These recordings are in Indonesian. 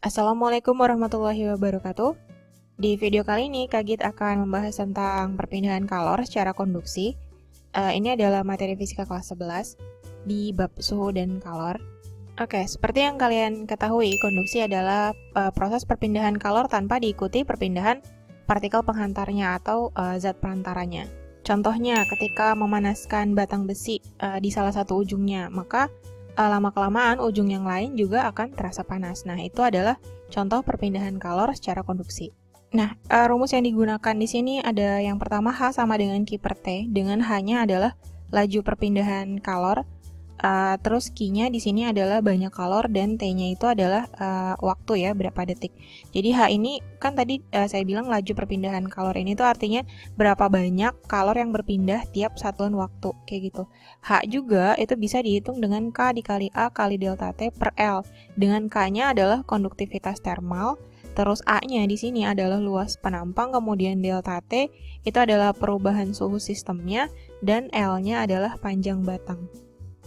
Assalamualaikum warahmatullahi wabarakatuh. Di video kali ini, Kak Git akan membahas tentang perpindahan kalor secara konduksi. Ini adalah materi fisika kelas 11 di bab suhu dan kalor. Oke, seperti yang kalian ketahui, konduksi adalah proses perpindahan kalor tanpa diikuti perpindahan partikel penghantarnya atau zat perantaranya. Contohnya, ketika memanaskan batang besi di salah satu ujungnya, maka lama-kelamaan ujung yang lain juga akan terasa panas. Nah, itu adalah contoh perpindahan kalor secara konduksi. Nah, rumus yang digunakan di sini ada yang pertama H sama dengan Q per T, dengan H-nya adalah laju perpindahan kalor, terus Q-nya di sini adalah banyak kalor, dan T-nya itu adalah waktu ya, berapa detik. Jadi H ini kan tadi saya bilang laju perpindahan kalor ini tuh artinya berapa banyak kalor yang berpindah tiap satuan waktu, kayak gitu. H juga itu bisa dihitung dengan K dikali A kali delta T per L. Dengan K-nya adalah konduktivitas termal, terus A-nya di sini adalah luas penampang, kemudian delta T itu adalah perubahan suhu sistemnya, dan L-nya adalah panjang batang.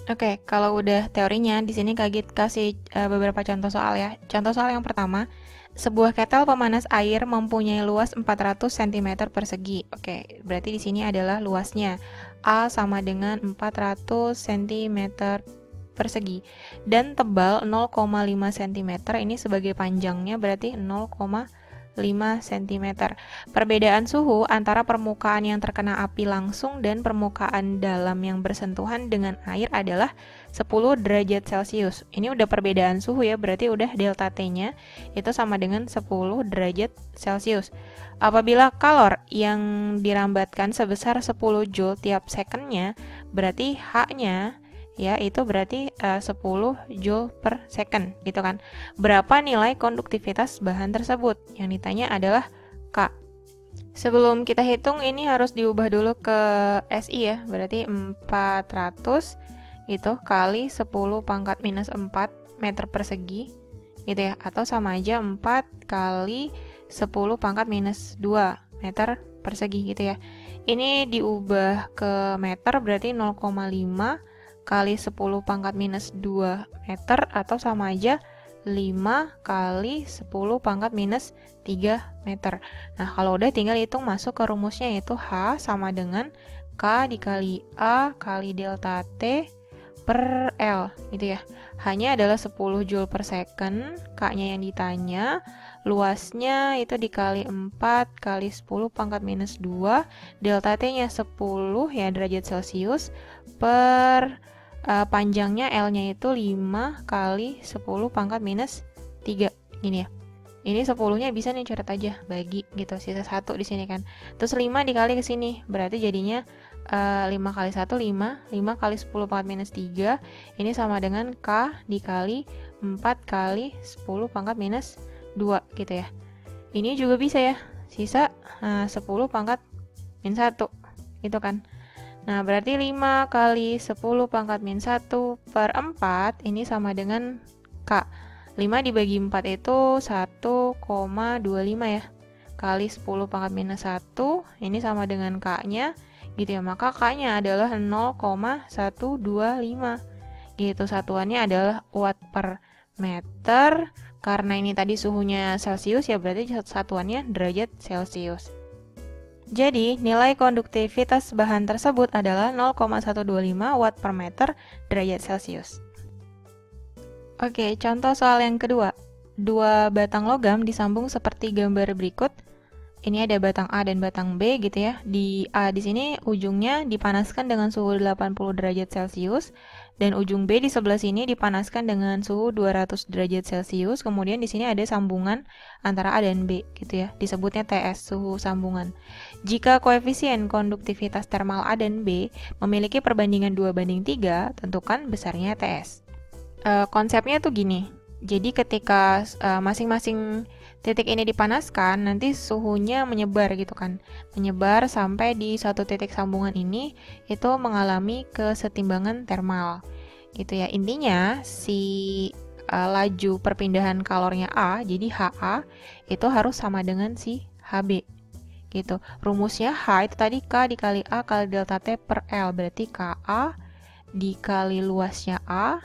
Oke, kalau udah teorinya, di sini Kak Git kasih beberapa contoh soal ya. Contoh soal yang pertama, sebuah ketel pemanas air mempunyai luas 400 cm persegi. Oke, berarti di sini adalah luasnya. A sama dengan 400 cm persegi. Dan tebal 0,5 cm, ini sebagai panjangnya berarti 0,5 cm. Perbedaan suhu antara permukaan yang terkena api langsung dan permukaan dalam yang bersentuhan dengan air adalah 10 derajat Celcius. Ini udah perbedaan suhu ya, berarti udah delta T-nya itu sama dengan 10 derajat Celcius. Apabila kalor yang dirambatkan sebesar 10 Joule tiap secondnya, berarti H-nya ya itu berarti 10 Joule per second gitu kan. Berapa nilai konduktivitas bahan tersebut? Yang ditanya adalah K. Sebelum kita hitung ini harus diubah dulu ke SI ya, berarti 400 itu kali 10 pangkat minus 4 meter persegi gitu ya, atau sama aja 4 kali 10 pangkat minus 2 meter persegi gitu ya. Ini diubah ke meter berarti 0,5 kali 10 pangkat minus 2 meter, atau sama aja 5 kali 10 pangkat minus 3 meter. Nah, kalau udah tinggal hitung masuk ke rumusnya, yaitu H sama dengan K dikali A kali delta T per L gitu ya. H-nya adalah 10 Joule per second, K-nya yang ditanya, luasnya itu dikali 4 kali 10 pangkat minus 2, delta T-nya 10 ya derajat Celcius, per panjangnya L-nya itu 5 kali 10 pangkat minus 3 gini ya. Ini 10-nya bisa nih coret aja, bagi gitu, sisa 1 di sini kan. Terus 5 dikali ke sini, berarti jadinya 5 kali 1 5, 5 kali 10 pangkat minus 3, ini sama dengan K dikali 4 kali 10 pangkat minus 2 gitu ya. Ini juga bisa ya, sisa 10 pangkat minus 1 gitu kan. Nah, berarti 5 kali 10 pangkat min 1 per 4 ini sama dengan K. 5 dibagi 4 itu 1,25 ya. Kali 10 pangkat minus 1 ini sama dengan K-nya gitu ya. Maka K-nya adalah 0,125. Gitu, satuannya adalah watt per meter. Karena ini tadi suhunya Celcius ya, berarti satuannya derajat Celcius. Jadi, nilai konduktivitas bahan tersebut adalah 0,125 watt per meter derajat Celcius. Oke, contoh soal yang kedua. Dua batang logam disambung seperti gambar berikut. Ini ada batang A dan batang B gitu ya. Di A di sini ujungnya dipanaskan dengan suhu 80 derajat Celcius, dan ujung B di sebelah sini dipanaskan dengan suhu 200 derajat Celcius. Kemudian di sini ada sambungan antara A dan B gitu ya. Disebutnya TS, suhu sambungan. Jika koefisien konduktivitas termal A dan B memiliki perbandingan 2:3, tentukan besarnya TS. Konsepnya tuh gini. Jadi ketika masing-masing titik ini dipanaskan, nanti suhunya menyebar gitu kan. Menyebar sampai di satu titik sambungan ini itu mengalami kesetimbangan termal. Gitu ya. Intinya si laju perpindahan kalornya A, jadi HA itu harus sama dengan si HB. Gitu. Rumusnya H itu tadi K dikali A kali delta T per L, berarti KA dikali luasnya A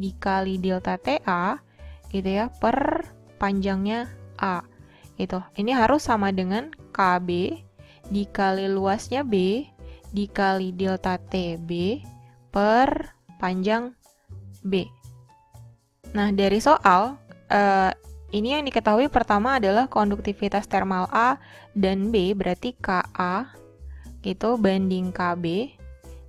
dikali delta TA gitu ya, per panjangnya A. Gitu. Ini harus sama dengan KB dikali luasnya B dikali delta TB per panjang B. Nah, dari soal, ini yang diketahui pertama adalah konduktivitas termal A dan B, berarti Ka gitu banding KB.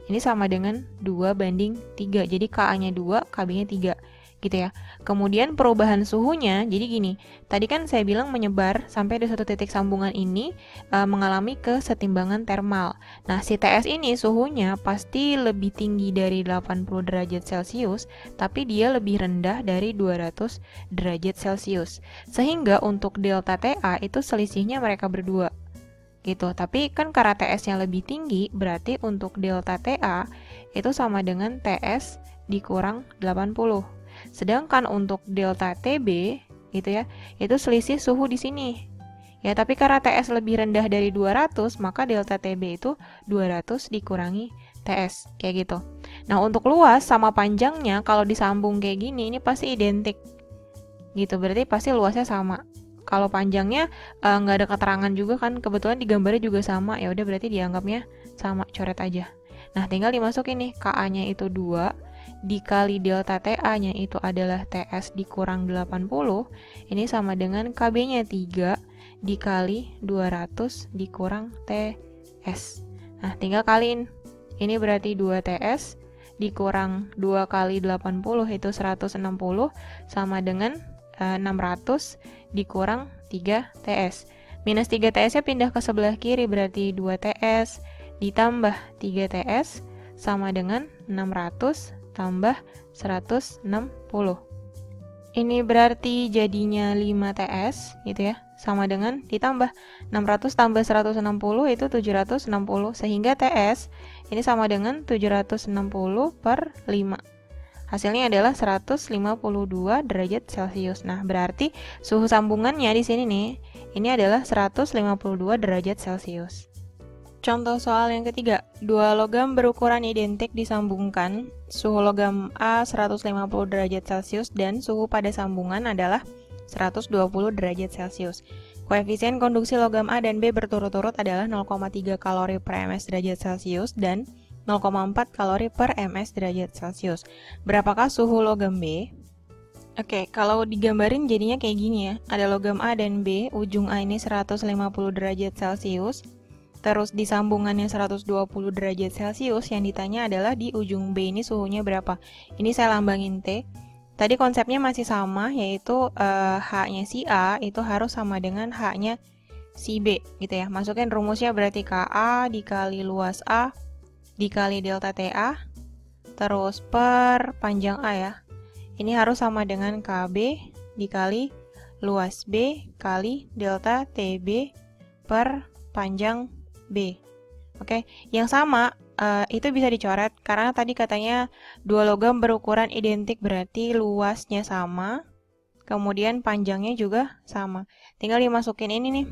Ini sama dengan 2 banding 3. Jadi Ka-nya 2, KB-nya 3. Gitu ya. Kemudian perubahan suhunya, jadi gini, tadi kan saya bilang menyebar sampai di suatu titik sambungan ini mengalami kesetimbangan termal. Nah, si TS ini suhunya pasti lebih tinggi dari 80 derajat Celcius, tapi dia lebih rendah dari 200 derajat Celcius. Sehingga untuk delta TA itu selisihnya mereka berdua. Gitu. Tapi kan karena TS-nya lebih tinggi, berarti untuk delta TA itu sama dengan TS dikurang 80. Sedangkan untuk delta TB gitu ya, itu selisih suhu di sini. Ya, tapi karena TS lebih rendah dari 200, maka delta TB itu 200 dikurangi TS, kayak gitu. Nah, untuk luas sama panjangnya kalau disambung kayak gini, ini pasti identik. Gitu, berarti pasti luasnya sama. Kalau panjangnya nggak ada keterangan juga kan, kebetulan di gambarnya juga sama, ya udah berarti dianggapnya sama, coret aja. Nah, tinggal dimasukin nih, Ka-nya itu 2 dikali delta TA-nya itu adalah TS dikurang 80, ini sama dengan KB-nya 3 dikali 200 dikurang TS. Nah, tinggal kaliin. Ini berarti 2 TS dikurang 2 kali 80 itu 160 sama dengan 600 dikurang 3 TS. Minus 3 TS-nya pindah ke sebelah kiri, berarti 2 TS ditambah 3 TS sama dengan 600 tambah 160. Ini berarti jadinya 5 TS gitu ya, sama dengan ditambah 600 tambah 160 itu 760, sehingga TS ini sama dengan 760 per 5. Hasilnya adalah 152 derajat Celcius. Nah, berarti suhu sambungannya di sini nih, ini adalah 152 derajat Celcius. Contoh soal yang ketiga, dua logam berukuran identik disambungkan, suhu logam A 150 derajat Celcius dan suhu pada sambungan adalah 120 derajat Celcius. Koefisien konduksi logam A dan B berturut-turut adalah 0,3 kalori per ms derajat Celcius dan 0,4 kalori per ms derajat Celcius. Berapakah suhu logam B? Oke, kalau digambarin jadinya kayak gini ya. Ada logam A dan B, ujung A ini 150 derajat Celcius. Terus di sambungannya 120 derajat Celcius, yang ditanya adalah di ujung B ini suhunya berapa. Ini saya lambangin T. Tadi konsepnya masih sama, yaitu H-nya si A itu harus sama dengan H-nya si B gitu ya. Masukin rumusnya berarti Ka dikali luas A dikali delta TA terus per panjang A ya. Ini harus sama dengan KB dikali luas B kali delta TB per panjang B. Oke, yang sama itu bisa dicoret karena tadi katanya dua logam berukuran identik, berarti luasnya sama, kemudian panjangnya juga sama. Tinggal dimasukin ini nih,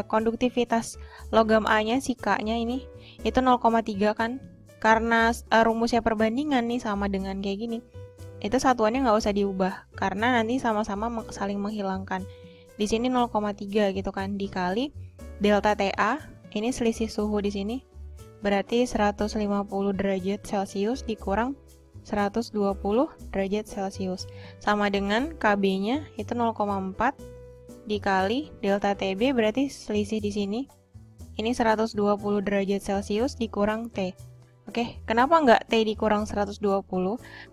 konduktivitas logam A-nya, si K-nya ini, itu 0,3 kan? Karena rumusnya perbandingan nih sama dengan kayak gini, itu satuannya nggak usah diubah, karena nanti sama-sama saling menghilangkan. Di sini 0,3 gitu kan, dikali delta TA, ini selisih suhu di sini, berarti 150 derajat Celcius dikurang 120 derajat Celcius. Sama dengan KB-nya itu 0,4 dikali delta TB, berarti selisih di sini. Ini 120 derajat Celcius dikurang T. Oke, kenapa nggak T dikurang 120?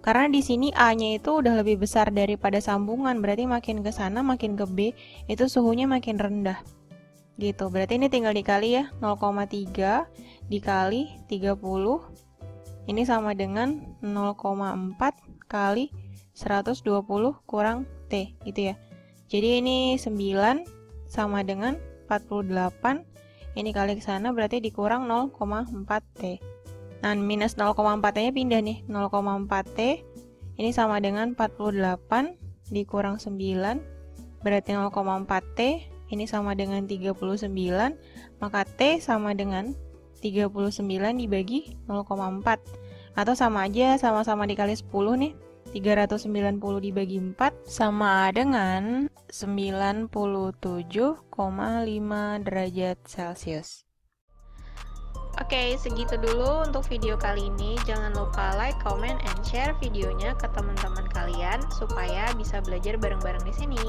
Karena di sini A-nya itu udah lebih besar daripada sambungan, berarti makin ke sana makin ke B itu suhunya makin rendah. Gitu, berarti ini tinggal dikali ya, 0,3 dikali 30, ini sama dengan 0,4 kali 120 kurang T, gitu ya. Jadi ini 9 sama dengan 48, ini kali ke sana berarti dikurang 0,4 T. Nah, minus 0,4 nya pindah nih, 0,4 T, ini sama dengan 48 dikurang 9, berarti 0,4 T, ini sama dengan 39, maka T sama dengan 39 dibagi 0,4. Atau sama aja, sama-sama dikali 10 nih, 390 dibagi 4 sama dengan 97,5 derajat Celcius. Oke, segitu dulu untuk video kali ini. Jangan lupa like, comment, and share videonya ke teman-teman kalian supaya bisa belajar bareng-bareng di sini.